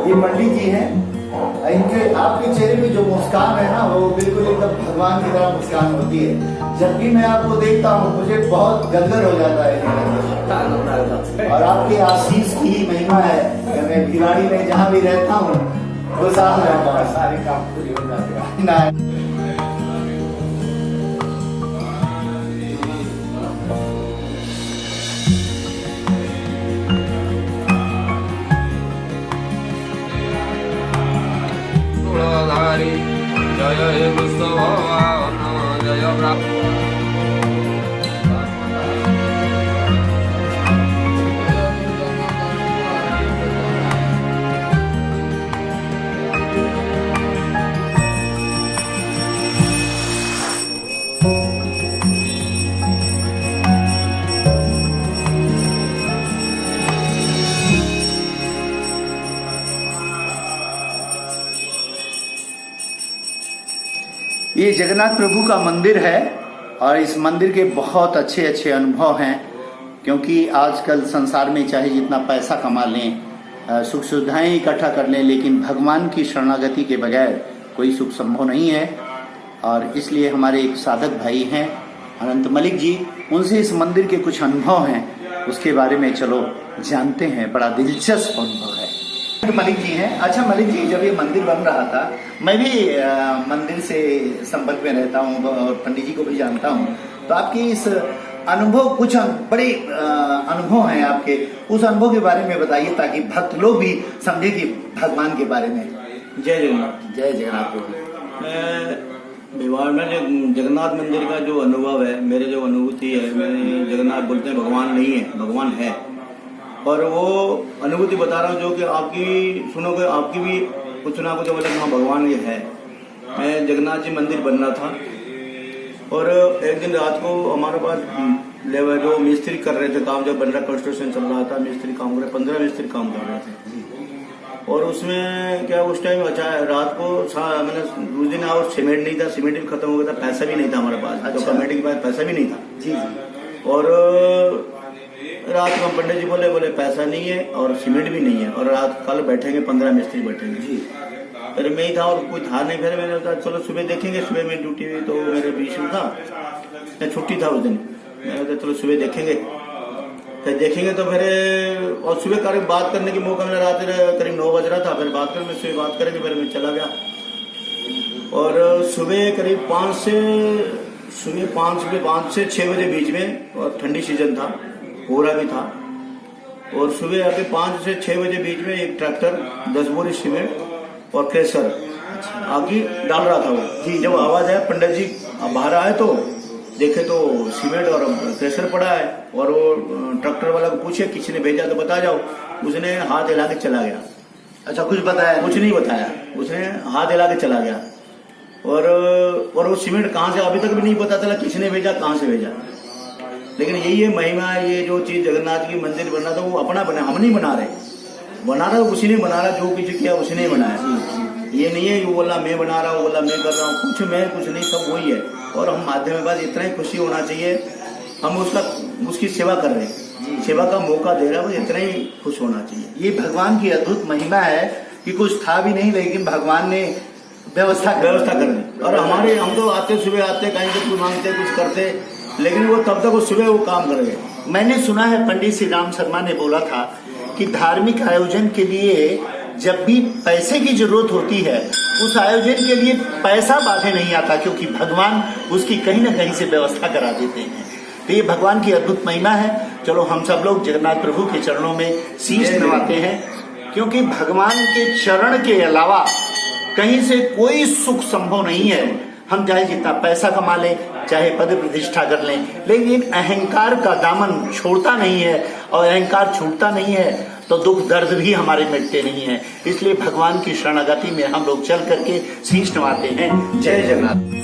ये पंडित जी हैं। इनके आपके चेहरे में जो मुस्कान है ना, वो बिल्कुल एकदम भगवान की तरह मुस्कान होती है। जब भी मैं आपको देखता हूँ मुझे बहुत गदगद हो जाता है। और आपके आशीष की ही महिमा है। मैं भिवाड़ी में जहाँ भी रहता हूँ वो साथ रहता है, सारे काम पूरी हो जाते हैं। जय हे विष्णु भगवान जय ब्रह्म। ये जगन्नाथ प्रभु का मंदिर है और इस मंदिर के बहुत अच्छे अच्छे अनुभव हैं, क्योंकि आजकल संसार में चाहे जितना पैसा कमा लें, सुख सुविधाएं इकट्ठा कर लें, लेकिन भगवान की शरणागति के बगैर कोई सुख संभव नहीं है। और इसलिए हमारे एक साधक भाई हैं अनंत मलिक जी, उनसे इस मंदिर के कुछ अनुभव हैं, उसके बारे में चलो जानते हैं। बड़ा दिलचस्प अनुभव है। मलिक जी हैं। अच्छा मलिक जी, जब ये मंदिर बन रहा था, मैं भी मंदिर से संपर्क में रहता हूँ और पंडित जी को भी जानता हूँ, तो आपके इस अनुभव, कुछ बड़े अनुभव हैं आपके, उस अनुभव के बारे में बताइए ताकि भक्त लोग भी समझे कि भगवान के बारे में। जय जगन्नाथ। जय जगन्नाथ प्रभु। मैं भिवाड़ में जो जगन्नाथ मंदिर का जो अनुभव है, मेरे जो अनुभूति है, मैंने जगन्नाथ बोलते हैं भगवान नहीं है, भगवान है, और वो अनुभूति बता रहा हूँ जो कि आपकी सुनोगे, आपकी भी कुछ ना कुछ बोले हाँ भगवान ये है। मैं जगन्नाथ जी मंदिर बनना था और एक दिन रात को हमारे पास लेबर जो मिस्त्री कर रहे थे काम, जब बन रहा कंस्ट्रक्शन चल रहा था, मिस्त्री काम कर रहे, 15 मिस्त्री काम कर रहे थे। और उसमें क्या उस टाइम अच्छा रात को मैंने उस दिन और सीमेंट नहीं था, सीमेंट भी खत्म हो गया था, पैसा भी नहीं था हमारे पास। अच्छा। तो कमेटी के पास पैसा भी नहीं था जी। और रात को पंडित जी बोले पैसा नहीं है और सीमेंट भी नहीं है, और रात कल बैठेंगे 15 मिस्त्री बैठेंगे जी। फिर मैं ही था और कोई था नहीं। फिर मैंने कहा चलो सुबह देखेंगे, सुबह में ड्यूटी हुई तो मेरे बीच में था, मैं छुट्टी था उस दिन। मैंने कहा चलो सुबह देखेंगे, फिर देखेंगे तो फिर और सुबह करीब बात करने की मौका मिला, रात करीब 9 बज रहा था। फिर बात कर, मैं सुबह बात करेंगे, फिर मैं चला गया। और सुबह करीब 5 से 6 बजे बीच में, और ठंडी सीजन था, कोहरा भी था, और सुबह आके 5 से 6 बजे बीच में एक ट्रैक्टर 10 बोरी सीमेंट और क्रेशर आगे डाल रहा था वो जी। जब आवाज आया पंडित जी बाहर आए तो देखे तो सीमेंट और क्रेशर पड़ा है, और वो ट्रैक्टर वाला को पूछे किसी ने भेजा तो बता जाओ, उसने हाथ हिला के चला गया। अच्छा, कुछ बताया? कुछ नहीं बताया, उसने हाथ हिला के चला गया। और वो सीमेंट कहाँ से अभी तक भी नहीं पता चला किसने भेजा, कहाँ से भेजा। लेकिन यही है महिमा, ये जो चीज जगन्नाथ की मंदिर बना था वो अपना बना, हम नहीं बना रहे, उसी ने बना रहा, जो कुछ किया उसी ने बनाया। ये नहीं है वो बोला मैं बना रहा हूँ, बोला मैं कर रहा हूँ, कुछ नहीं, सब वही है। और हम माध्यम में बस इतना ही खुशी होना चाहिए, हम उसकी सेवा कर रहे हैं, सेवा का मौका दे रहा है, बस इतना ही खुश होना चाहिए। ये भगवान की अद्भुत महिमा है कि कुछ था भी नहीं, लेकिन भगवान ने व्यवस्था कर दी। और हम तो आते सुबह आते, कहीं से कुछ मांगते, कुछ करते, लेकिन वो तब तक वो सुबह वो काम कर गए। मैंने सुना है पंडित श्री राम शर्मा ने बोला था कि धार्मिक आयोजन के लिए जब भी पैसे की जरूरत होती है, उस आयोजन के लिए पैसा बाधे नहीं आता, क्योंकि भगवान उसकी कहीं न कहीं से व्यवस्था करा देते हैं। तो ये भगवान की अद्भुत महिमा है। चलो हम सब लोग जगन्नाथ प्रभु के चरणों में शीश नवाते हैं, क्योंकि भगवान के चरण के अलावा कहीं से कोई सुख संभव नहीं है। हम चाहे जितना पैसा कमा लें, चाहे पद प्रतिष्ठा कर लें, लेकिन अहंकार का दामन छोड़ता नहीं है, और अहंकार छूटता नहीं है तो दुख दर्द भी हमारे मिटते नहीं है। इसलिए भगवान की शरणागति में हम लोग चल करके शीश नवाते हैं। जय जगन्नाथ।